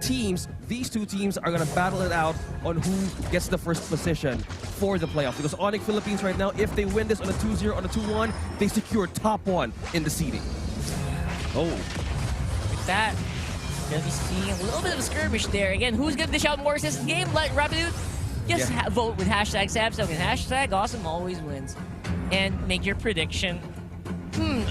teams, these two teams are going to battle it out on who gets the first position for the playoffs. Because Onic Philippines right now, if they win this on a 2-0, on a 2-1, they secure top 1 in the seeding. Oh. With that, gonna be seeing a little bit of a skirmish there. Again, who's gonna dish out more assists in the game? Let Rapidude just vote with hashtag Samsung and hashtag Awesome always wins. And make your prediction.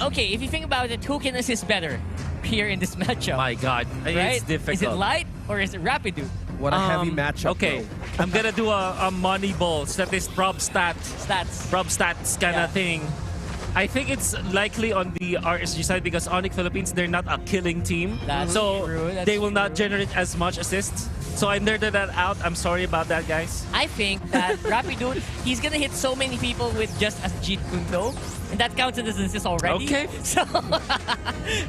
Okay, if you think about it, who can assist better here in this matchup? My God, right? it's difficult. Is it Light or is it Rapidude? What a heavy matchup. Okay, I'm gonna do a money ball. So that is prob stats kind of thing. I think it's likely on the RSG side because Onic Philippines, they're not a killing team. That's so true, they will not generate as much assists. So I nerded that out. I'm sorry about that, guys. I think that Rapidude, he's gonna hit so many people with just a Jeet Kune Do, and that counts as an assist already. Okay. So,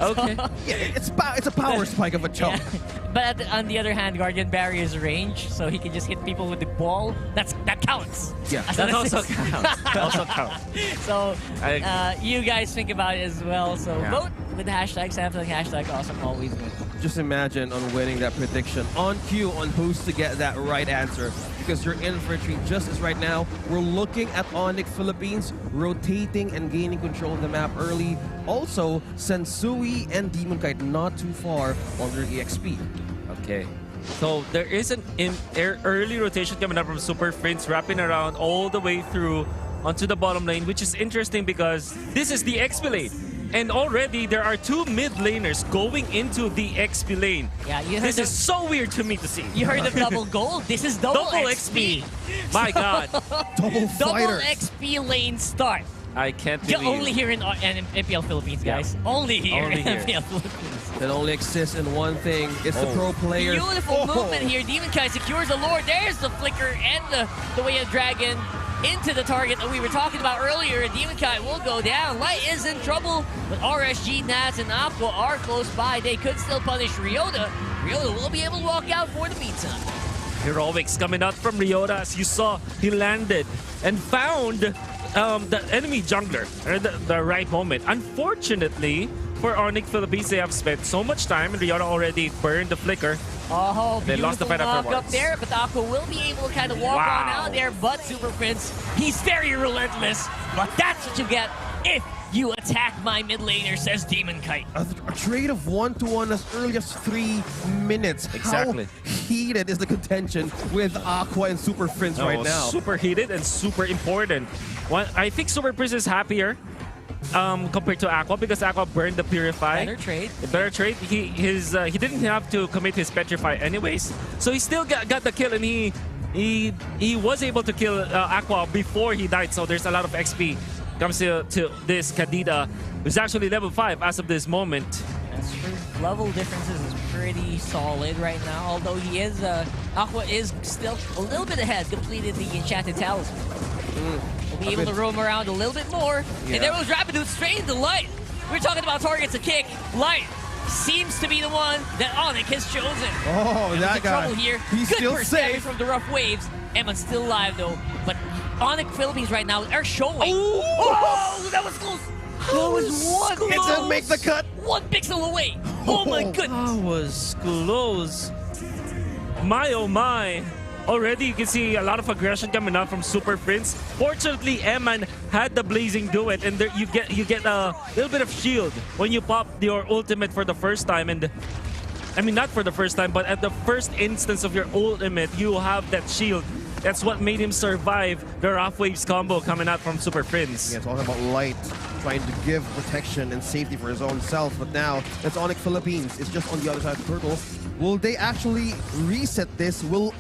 okay. Yeah, it's a power spike of a choke. Yeah. But on the other hand, Guardian Barrier's range, so he can just hit people with the ball. That counts. Yeah, that also counts. That also counts. So you guys think about it as well. So vote with the hashtag Samsung, hashtag Awesome always win. Just imagine on winning that prediction on cue on who's to get that right answer, because you're in for a treat. Just as right now, we're looking at Onic Philippines rotating and gaining control of the map early. Also, Sensui and Demon Kite not too far on their EXP. Okay. So there is an early rotation coming up from Super Friends, wrapping around all the way through onto the bottom lane, which is interesting because this is the XP lane. And already there are 2 mid laners going into the XP lane. Yeah, this is so weird to me to see. You heard of double gold? This is double XP. My God. Double XP lane start. I can't believe. Only here in MPL Philippines, guys. Only here in MPL Philippines. It only exists in one thing. It's the pro player. Beautiful movement here. Demon Kai secures the Lord. There's the flicker and the way of Dragon into the target that we were talking about earlier. Demon Kai will go down. Light is in trouble, but RSG, Nats, and Aqua are close by. They could still punish Ryota. Ryota will be able to walk out for the meantime. Heroics coming out from Ryota. As you saw, he landed and found the enemy jungler at the right moment. Unfortunately, for Onic Philippines, they have spent so much time, and Ryota already burned the flicker. Oh, they lost the fight afterwards. Up there, but Aqua will be able to kind of walk on out there. But Super Prince, he's very relentless. But that's what you get if you attack my mid laner, says Demon Kite. A trade of 1-to-1 as early as 3 minutes. Exactly. How heated is the contention with Aqua and Super Prince right now? Super heated and super important. I think Super Prince is happier compared to Aqua because Aqua burned the Purify. Better trade. Better trade. He didn't have to commit his Petrify anyways, so he still got the kill, and he was able to kill Aqua before he died. So there's a lot of XP comes to this Kadida, who's actually level 5 as of this moment. That's true. Level differences is pretty solid right now. Although he is Aqua is still a little bit ahead. Completed the Enchanted Talisman. Will be able to roam around a little bit more. Yeah. And there was Rapidude straight into Light. We're talking about targets to kick. Light seems to be the one that Onic has chosen. Oh, that guy. Trouble here. He's Good still safe from the rough waves. Emma's still alive though. But Onic Philippines right now are showing. Oh, that was close. That was one. It didn't make the cut. 1 pixel away. Oh my goodness. That was close. My oh my. Already you can see a lot of aggression coming out from Super Prince. Fortunately, Eman had the Blazing Duet, and there you get a little bit of shield when you pop your ultimate for the first time. And I mean, not for the first time, but at the first instance of your ultimate, you have that shield. That's what made him survive the Rough Waves combo coming out from Super Prince. Yeah, talking about Light trying to give protection and safety for his own self, but now it's Onic Philippines. It's just on the other side of the turtle. Will they actually reset this? Will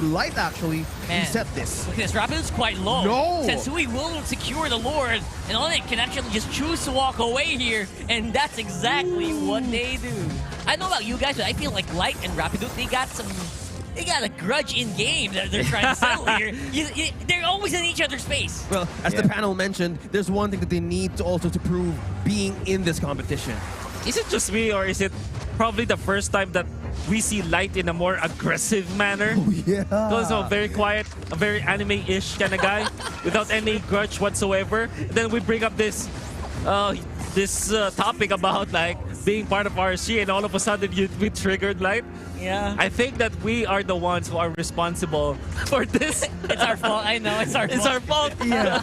Light actually reset this? Look at this, Rapidude's quite low. No! Sensui will secure the Lord, and Onic can actually just choose to walk away here, and that's exactly what they do. I don't know about you guys, but I feel like Light and Rapidude, they got a grudge in game that they're trying to settle here. They're always in each other's face. Well, as the panel mentioned, there's one thing that they need to also to prove being in this competition. Is it just me, or is it probably the first time that we see Light in a more aggressive manner? Oh, yeah. Also very quiet, a very anime-ish kind of guy, without any grudge whatsoever. And then we bring up this topic about like being part of RSG, and all of a sudden we triggered Light. Yeah. I think that we are the ones who are responsible for this. It's our fault. I know it's our fault. It's our fault. Yeah.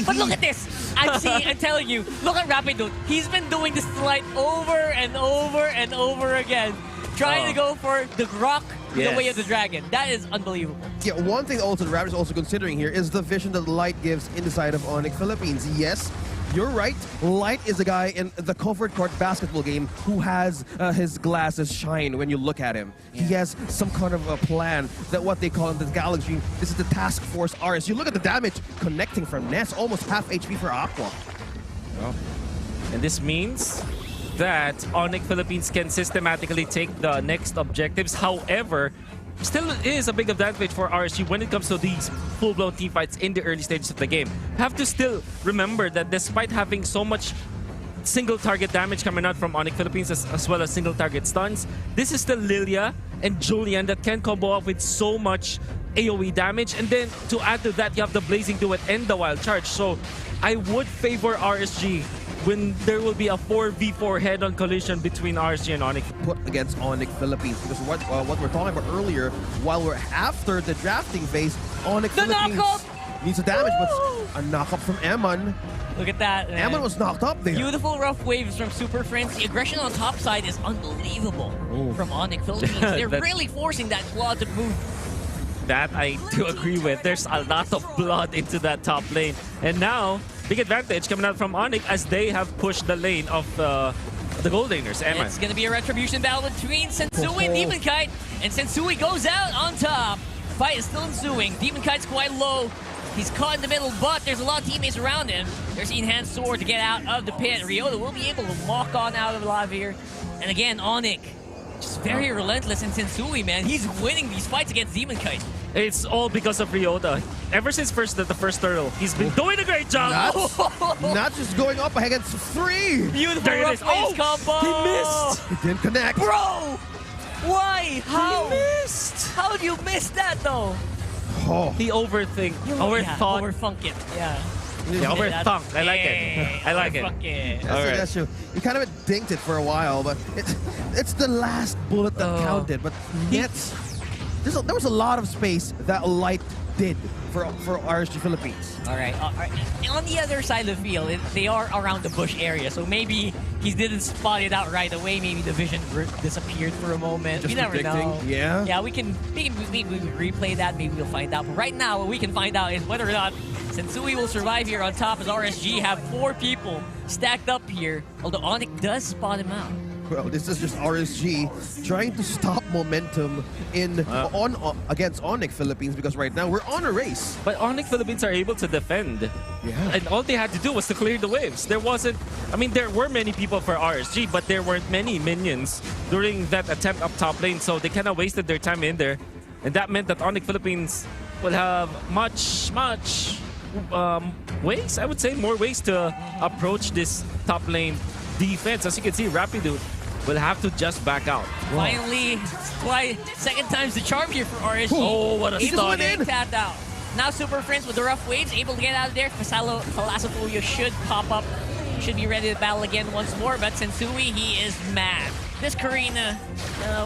But look at this. I'm telling you. Look at Rapido. He's been doing this to Light over and over and over again. Trying to go for the rock, the way of the dragon. That is unbelievable. Yeah, one thing also the Raptors also considering here is the vision that Light gives in the side of Onic Philippines. Yes, you're right. Light is a guy in the covered court basketball game who has his glasses shine when you look at him. Yeah. He has some kind of a plan that what they call in the Galaxy. This is the Task Force RS. You look at the damage connecting from Ness, almost half HP for Aqua. And this means that Onic Philippines can systematically take the next objectives. However, still is a big advantage for RSG when it comes to these full-blown team fights in the early stages of the game. Have to still remember that despite having so much single target damage coming out from Onic Philippines as well as single target stuns, this is still Lilia and Julian that can combo up with so much AoE damage, and then to add to that you have the Blazing Duet and the Wild Charge. So I would favor RSG when there will be a 4v4 head-on collision between RSG and Onic. Put against Onic Philippines, because what we're talking about earlier, while we're after the drafting phase, Onic Philippines needs a damage, but a knock-up from Eman. Look at that, man. Eman was knocked up there. Beautiful rough waves from Super Friends. The aggression on top side is unbelievable from Onic Philippines. They're really forcing that quad to move. That I do agree with. There's a lot of blood into that top lane. And now, big advantage coming out from Onic as they have pushed the lane of the gold laners, Eman. It's going to be a retribution battle between Sensui and Demon Kite. And Sensui goes out on top. Fight is still ensuing. Demon Kite's quite low. He's caught in the middle, but there's a lot of teammates around him. There's the enhanced sword to get out of the pit. Ryota will be able to walk on out of live here. And again, Onic, just very relentless. And Sensui, man, he's winning these fights against Demon Kite. It's all because of Ryota. Ever since the first turtle, he's been doing a great job. Not just going up against 3. Beautiful There it rough is. waves combo. He missed. It didn't connect. Bro! Why? How? He missed. How do you miss that, though? Oh. He overthought. Overthunk it. Yeah. Yeah, overthunk. I like it. I like it. Overthunk it. That's, that's true. He kind of dinked it for a while, but it's the last bullet that counted. But yet, there was a lot of space that Light did for RSG Philippines. All right. On the other side of the field, they are around the bush area, so maybe he didn't spot it out right away. Maybe the vision disappeared for a moment. Just we never know. Yeah. Yeah, we can replay that. Maybe we'll find out. But right now, what we can find out is whether or not Sensui will survive here on top, as RSG have 4 people stacked up here. Although Onic does spot him out. Well, this is just RSG trying to stop momentum against Onic Philippines, because right now we're on a race. But Onic Philippines are able to defend. Yeah. And all they had to do was to clear the waves. There wasn't... I mean, there were many people for RSG, but there weren't many minions during that attempt up top lane, so they kind of wasted their time in there. And that meant that Onic Philippines will have much ways, I would say, more ways to approach this top lane defense. As you can see, Rapido will have to just back out. Finally, second time's the charm here for RSG. Oh, what a start. Able to take that out. Now Super Friends with the rough waves, able to get out of there. Thalassophobia should pop up. Should be ready to battle again once more, but Sensui, he is mad. This Karina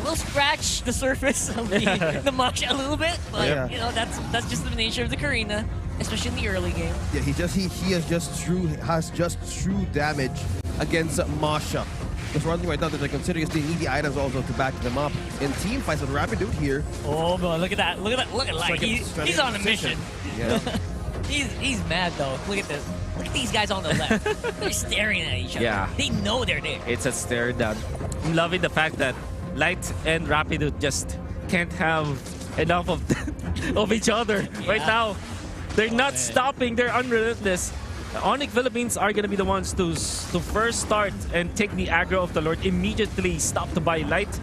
will scratch the surface of the mush a little bit, but you know, that's just the nature of the Karina, especially in the early game. Yeah, he has just true damage against Masha. Because one thing right now that they're considering is they need the items also to back them up. In team fights with Rapido here. Oh boy, look at that. Look at Light. He's on a mission. Yeah. he's mad though. Look at this. Look at these guys on the left. They're staring at each other. Yeah. They know they're there. It's a stare down. I'm loving the fact that Light and Rapido just can't have enough of each other right now. They're not stopping. They're unrelentless. Onic Philippines are going to be the ones to first start and take the aggro of the Lord, immediately stopped by Light.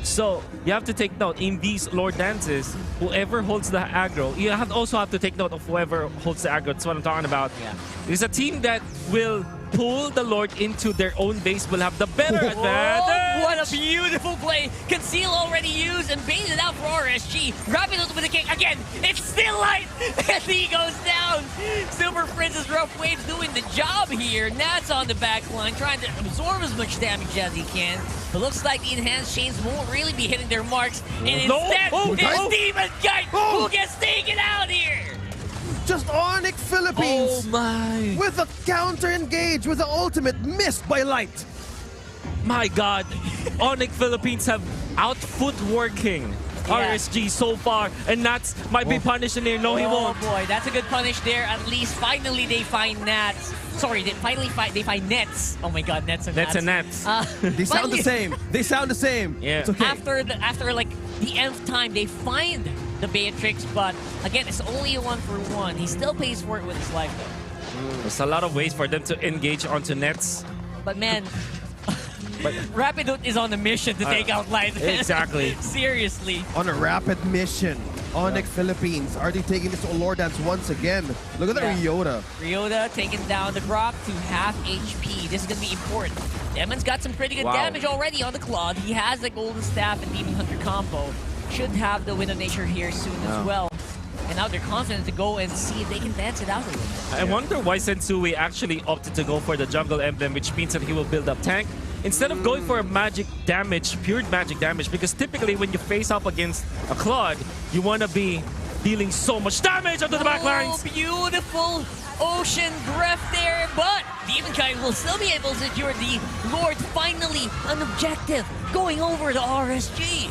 So you have to take note, in these Lord dances, whoever holds the aggro, you also have to take note of whoever holds the aggro. That's what I'm talking about. Yeah. It's a team that will pull the Lord into their own base will have the better advantage. What a beautiful play. Conceal already used and baited out for RSG. Grabbing it with the kick again. It's still light. And he goes down. Super Princess Rough Waves doing the job here. Nats on the back line trying to absorb as much damage as he can. It looks like the enhanced chains won't really be hitting their marks. And instead, it's Demon Kite who gets taken out here. Just Onic Philippines Oh my. with a counter engage with the ultimate missed by Light. My God. Onic Philippines have out footworking RSG so far, and Nats might be punished in there. No, he won't. Oh boy, that's a good punish there. At least finally they find Nats. Sorry, they find Nets. Oh my God, Nets and Nats. Nets and Nats. They sound the same. They sound the same. Yeah. It's okay. After like the nth time, they find the Beatrix, but again, it's only a 1-for-1. He still pays for it with his life though. There's a lot of ways for them to engage onto Nets. But man, Rapidot is on a mission to take out Light. Exactly. Seriously. On a rapid mission. Onic Philippines. Are they taking this to Lord Dance once again? Look at that Ryota. Ryota taking down the Grok to half HP. This is going to be important. Demon's got some pretty good damage already on the Claude. He has the Golden Staff and Demon Hunter combo. Should have the Wind of Nature here soon as well. And now they're confident to go and see if they can dance it out a little bit. I wonder why Sensui actually opted to go for the Jungle Emblem, which means that he will build up tank instead of going for a magic damage, pure magic damage, because typically when you face up against a Claude, you want to be dealing so much damage onto the back lines. Oh, beautiful ocean breath there, but Demon Kite will still be able to secure the Lord. Finally, an objective going over to RSG.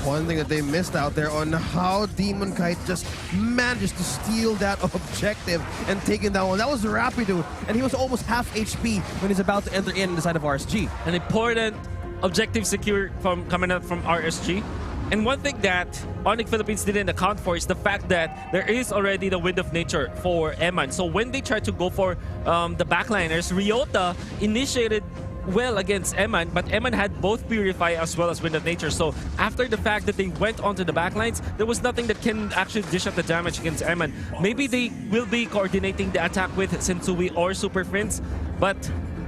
One thing that they missed out there on how Demon Kite just managed to steal that objective and take it down one. That was Rapido, and he was almost half HP when he's about to enter in the side of RSG. An important objective secure from coming out from RSG. And one thing that Onic Philippines didn't account for is the fact that there is already the Wind of Nature for Eman. So when they tried to go for the backliners, Ryota initiated well against Eman, but Eman had both Purify as well as Wind of Nature. So after the fact that they went onto the backlines, there was nothing that can actually dish up the damage against Eman. Maybe they will be coordinating the attack with Sensui or Super Prince, but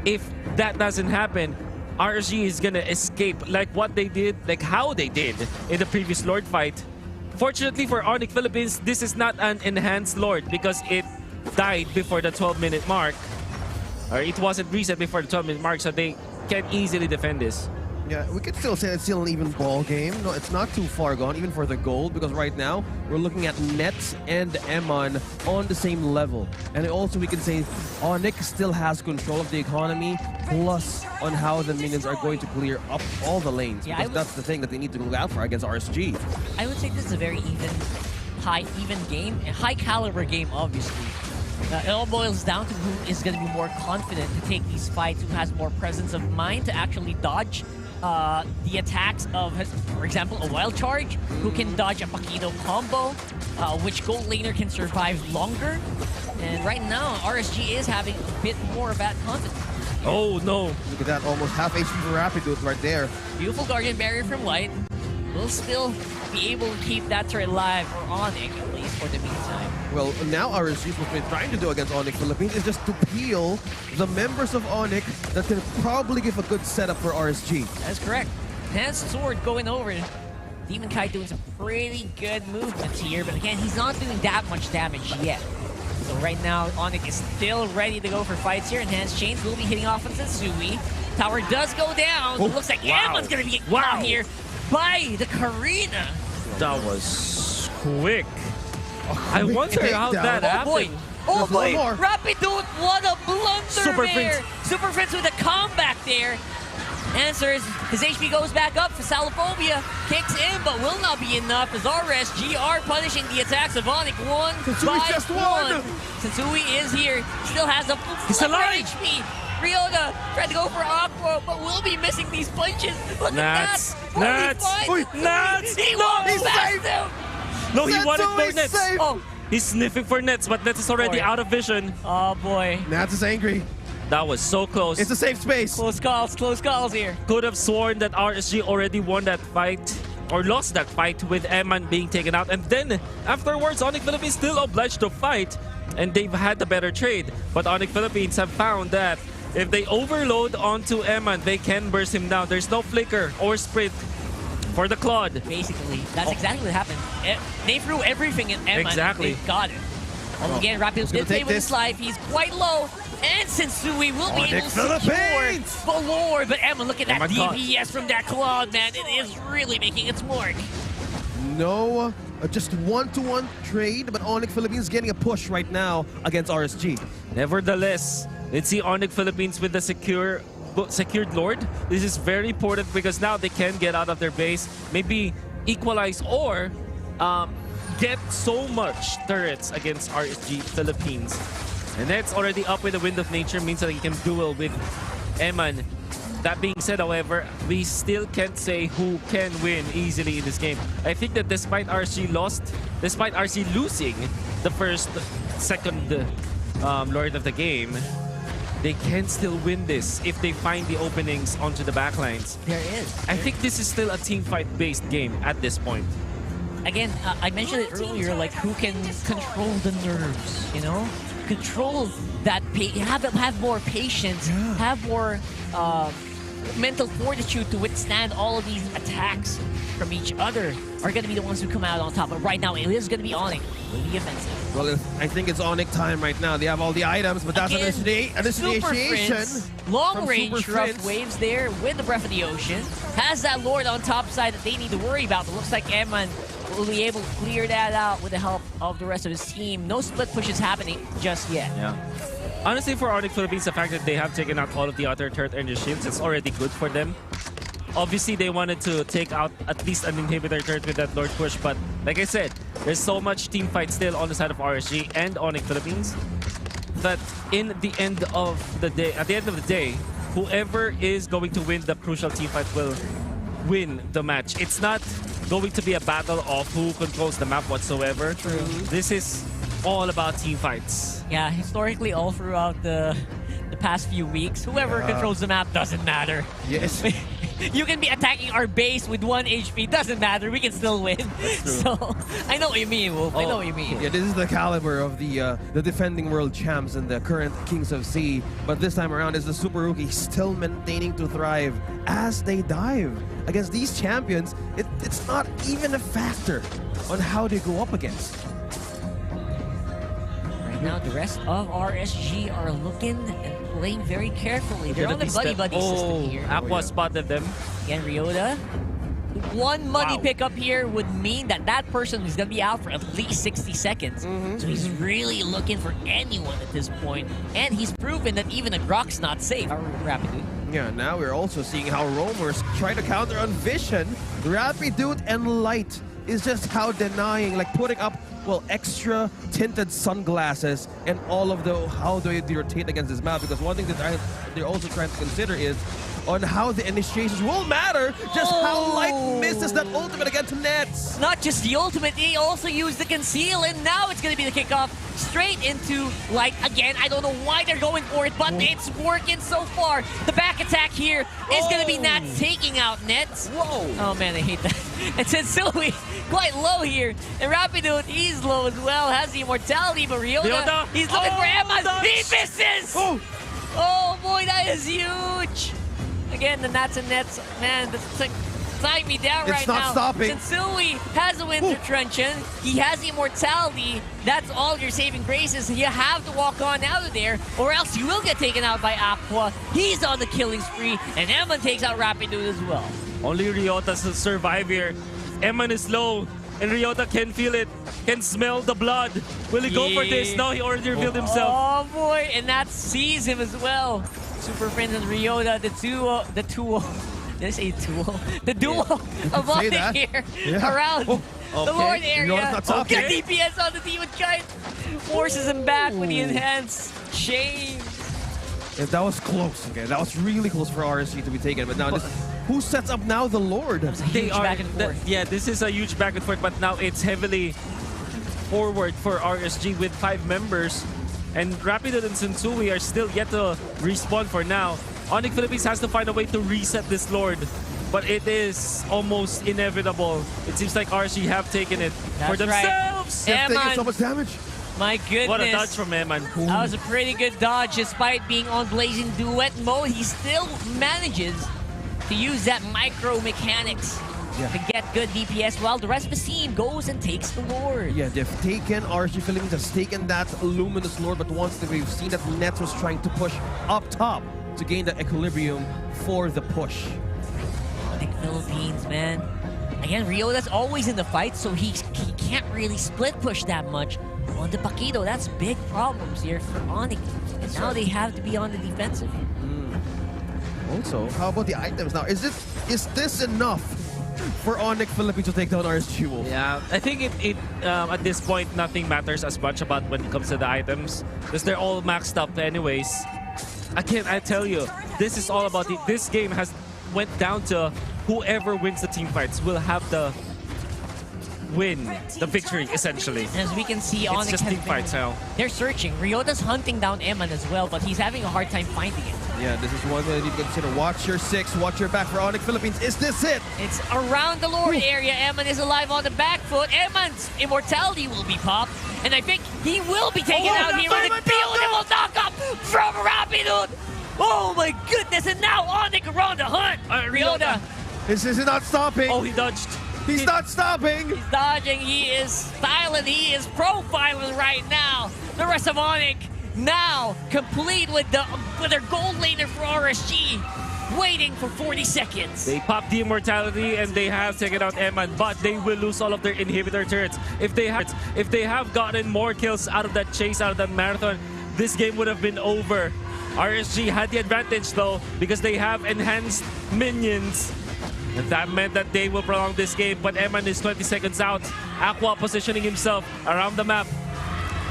if that doesn't happen, RSG is gonna escape like what they did, like how they did in the previous Lord fight. Fortunately for Onic Philippines, this is not an enhanced Lord because it died before the 12-minute mark. Or it wasn't reset before the 12-minute mark, so they can easily defend this. Yeah, we could still say it's still an even ball game. No, it's not too far gone, even for the gold, because right now we're looking at Nets and Emon on the same level. And also we can say Onic still has control of the economy, plus on how the minions are going to clear up all the lanes. Yeah, because that's the thing that they need to look out for against RSG. I would say this is a very even game, a high caliber game, obviously. It all boils down to who is going to be more confident to take these fights, who has more presence of mind to actually dodge the attacks of, for example, a Wild Charge, who can dodge a Paquito combo, which gold laner can survive longer. And right now, RSG is having a bit more of that confidence. Oh no! Look at that, almost half HP for Rapido right there. Beautiful Guardian Barrier from Light. Will still be able to keep that turret alive for Onic, at least for the meantime. Well, now RSG, what we're trying to do against Onic Philippines is just to peel the members of Onic that can probably give a good setup for RSG. That's correct. Enhanced Sword going over. Demon Kite doing some pretty good movements here, but again, he's not doing that much damage yet. So right now, Onic is still ready to go for fights here. Enhanced Chains will be hitting off on Sensui. Tower does go down. Oh, It looks like Emma's going to be down here by the Karina. That was quick. I wonder how that happened. Oh There's boy! one more. Rapido, what a blunder Super there! Prince. Super Prince with a comeback there. Answers, his HP goes back up for Salophobia. Kicks in, but will not be enough as RSG are punishing the attacks of Onic one Sensui's just by one. Sensui is here, still has a He's full alive. HP. Ryota tried to go for Aqua, but will be missing these punches. Look Nats. at that! Nats. Oi, Nats. He No, won't he's pass safe. him! No, he wanted for Sensui's Nets. safe. Oh, He's sniffing for Nets, but Nets is already Boy. out of vision. oh boy. Nats is angry. That was so close. It's a safe space. Close calls here. Could have sworn that RSG already won that fight or lost that fight with Eman being taken out, and then afterwards Onic Philippines still obliged to fight, and they've had the better trade. But Onic Philippines have found that If they overload onto Eman, they can burst him down. There's no flicker or sprint for the Claude. Basically, that's exactly what happened. They threw everything at Emma. Exactly. They got it. Once again, Rapido did play with his life. He's quite low. And Sensui will be able to secure the Lord. But Emma, look at that DPS from that Claude, man. It is really making its mark. No, just one-to-one trade, but Onic Philippines getting a push right now against RSG. Nevertheless, let's see Onic Philippines with the secured Lord. This is very important because now they can get out of their base, maybe equalize or get so much turrets against RSG Philippines. And that's already up with the Wind of Nature, means that he can duel with Eman. That being said, however, we still can't say who can win easily in this game. I think that despite RSG losing the second Lord of the game, they can still win this if they find the openings onto the backlines. There is. I think this is still a team fight-based game at this point. Again, I mentioned it earlier, like who can control the nerves, you know? Control that, have more patience, have more mental fortitude to withstand all of these attacks from each other are going to be the ones who come out on top. But right now, it is going to be Onic with the offensive. Well, I think it's Onic time right now. They have all the items, but that's an initiation. Long range rough waves there with the Breath of the Ocean. Has that Lord on top side that they need to worry about. But looks like Eman will be able to clear that out with the help of the rest of his team. No split pushes happening just yet. Yeah. Honestly, for Onic Philippines, the fact that they have taken out all of the other turret engine shields, it's already good for them. Obviously, they wanted to take out at least an inhibitor turret with that Lord push, but like I said, there's so much team fight still on the side of RSG and Onic Philippines that at the end of the day, whoever is going to win the crucial team fight will win the match. It's not going to be a battle of who controls the map whatsoever. True. This is all about team fights. Yeah, historically, all throughout the past few weeks, whoever controls the map doesn't matter. Yes. You can be attacking our base with 1 HP, doesn't matter, we can still win. So, I know what you mean, Wolf. I know what you mean. Yeah, this is the caliber of the defending world champs and the current Kings of Sea. But this time around, is the Super Rookie still maintaining to thrive as they dive against these champions. It's not even a factor on how they go up against. Right now, the rest of RSG are looking and playing very carefully. They're on the buddy-buddy system here. Aqua spotted them. Again, Ryota. One money pickup here would mean that that person is going to be out for at least 60 seconds. So he's really looking for anyone at this point. And he's proven that even a Grok's not safe. Rapidly. Yeah, now we're also seeing how roamers try to counter on Vision. Rapidude and Light is just how denying, like putting up, well, extra tinted sunglasses and all of the how do they rotate against this map. Because one thing that they're also trying to consider is on how the initiations will matter, just how Light misses that ultimate against Nets. Not just the ultimate, he also used the conceal, and now it's going to be the kickoff straight into Light again. I don't know why they're going for it, but it's working so far. The back attack here is going to be Nats taking out Nets. Whoa! Oh man, I hate that. And Sensui quite low here, and Rapido, he's low as well, has the immortality, but Ryota, he's looking for Emma. He misses! Oh boy, that is huge! Again, the Nats and Nets, man, that's like tying me down right now. It's not stopping. Sensui has a Winter Truncheon. He has the immortality. That's all your saving graces. You have to walk on out of there, or else you will get taken out by Aqua. He's on the killing spree, and Eman takes out Rapido as well. Only Ryota survive here. Eman is low, and Ryota can feel it, can smell the blood. Will he go for this? No, he already revealed himself. Oh boy, and that sees him as well. Super Friends and Ryota, the duo. Did I say duo? The duo of all here around the Lord area. Get DPS on the team with Giant. Forces him back with the enhanced chain. Yeah, that was close. Okay, that was really close for RSG to be taken. But now, who sets up now the Lord? They are back and forth. Yeah, this is a huge back and forth, but now it's heavily forward for RSG with 5 members. And Rapido and Sensui are still yet to respawn for now. Onic Philippines has to find a way to reset this Lord, but it is almost inevitable. It seems like RSG have taken it for themselves. They've taken so much damage. My goodness. What a dodge from Pemain. That was a pretty good dodge. Despite being on Blazing Duet mode, he still manages to use that micro mechanics to get good DPS while the rest of the team goes and takes the Lord. Yeah, they've taken, RSG Philippines has taken that Luminous Lord, but once we've seen that Nets was trying to push up top to gain the equilibrium for the push. Onic Philippines, man. Again, Ryota's always in the fight, so he can't really split push that much. On the Begitu, that's big problems here for Onic. And now they have to be on the defensive. Also, how about the items now? Is this enough for Onic Philippines to take down RSG Wolf? Yeah, I think it at this point, nothing matters as much about when it comes to the items because they're all maxed up anyways. Again, I tell you, this is all about this game went down to whoever wins the team fights will have the victory, essentially. As we can see, It's Onic just team fights now. They're searching. Ryota's hunting down Pemain as well, but he's having a hard time finding it. Yeah, this is one that you need to consider. Watch your 6, watch your back for Onic Philippines. Is this it? It's around the Lord area. Pemain is alive on the back foot. Pemain's immortality will be popped, and I think he will be taken out here with a beautiful knock-up from Rapidut. Oh my goodness, and now Onic around the hunt. Ryota. Is not stopping? Oh, he dodged. He's not stopping! He's dodging, he is styling, he is profiling right now. The rest of Onic now complete with their gold laner for RSG, waiting for 40 seconds. They pop the immortality and they have taken out Pemain, but they will lose all of their inhibitor turrets. If they have gotten more kills out of that chase, out of that marathon, this game would have been over. RSG had the advantage though because they have enhanced minions. And that meant that they will prolong this game, but Pemain is 20 seconds out. Aqua positioning himself around the map.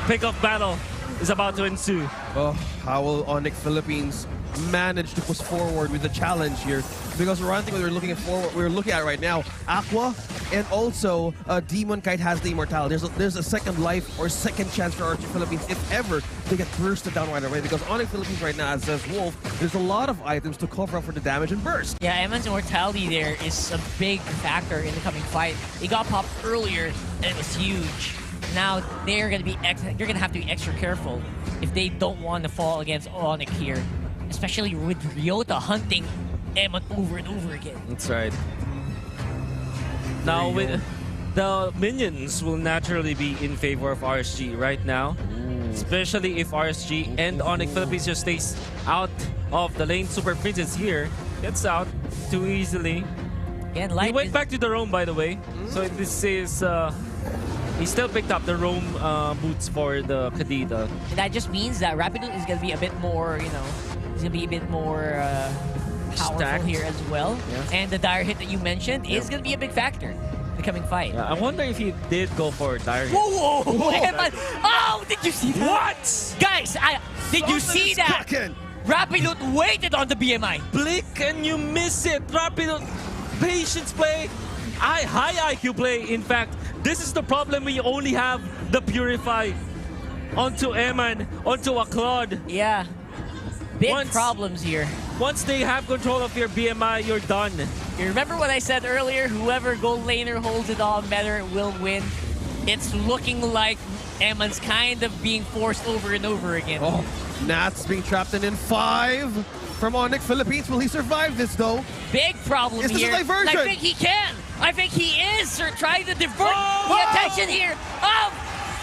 Pick-off battle is about to ensue. Oh, how will Onic Philippines manage to push forward with the challenge here? Because one thing we're looking at right now, Aqua and also Demon Kite has the immortality. There's a second life or second chance for RSG Philippines if ever they get bursted down right away. Because Onic Philippines right now, as says Wolf, there's a lot of items to cover up for the damage and burst. Yeah, Pemain's immortality there is a big factor in the coming fight. It got popped earlier and it was huge. Now they're gonna have to be extra careful if they don't want to fall against Onic here, especially with Ryota hunting Pemain over and over again. That's right. Now, with the minions will naturally be in favor of RSG right now, especially if RSG and Onic Philippines just stays out of the lane. Super Princess here gets out too easily. Again, He went back to the roam, by the way. So this is he still picked up the roam boots for the Kadita. And that just means that Rapidut is gonna be a bit more, he's gonna be a bit more powerful stacked here as well. Yeah. And the dire hit that you mentioned is gonna be a big factor in the coming fight. I wonder if he did go for dire hit. Whoa! Pemain. Oh, did you see that? What? Guys, did you see that? Cooking. Rapidut waited on the BMI. Blink and you miss it. Rapid patience play. High IQ play. In fact, this is the problem. We only have the Purify onto Pemain, onto a Claude. Yeah. Big problems here. Once they have control of your BMI, you're done. You remember what I said earlier? Whoever gold laner holds it all better will win. It's looking like Pemain's kind of being forced over and over again. Oh, Nats being trapped in 5 from Onic Philippines. Will he survive this though? Big problem Is this here. a diversion? I think he can. I think he is trying to divert the attention here of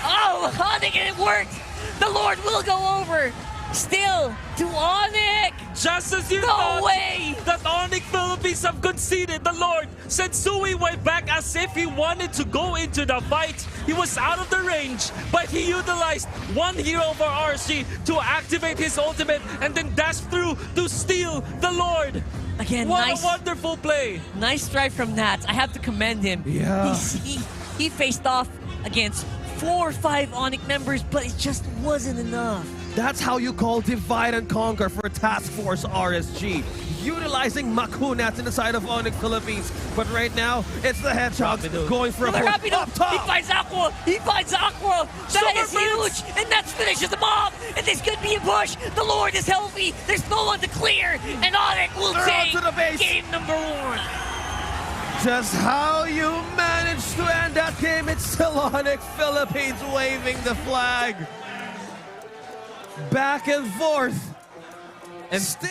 Onic, and it worked. The Lord will go over. Still to Onic. Just as you No thought way. that Onic Philippines have conceded, the Lord Sensui went back as if he wanted to go into the fight. He was out of the range, but he utilized one hero for RSG to activate his ultimate and then dash through to steal the Lord. Again, What nice, a wonderful play. nice try from Nats. I have to commend him. Yeah. He faced off against 4 or 5 Onic members, but it just wasn't enough. That's how you call divide and conquer for Task Force RSG. Utilizing Makunats in the side of Onic Philippines. But right now, it's the Hedgehogs going for a push Rapidut. up top. He finds Aqua. He finds Aqua. That is Super Prince. huge. And that finishes them off. And this could be a push. The Lord is healthy. There's no one to clear. And Onic will They're take onto the base. game number 1. just how you managed to end that game. It's still Onic Philippines waving the flag. Back and forth. And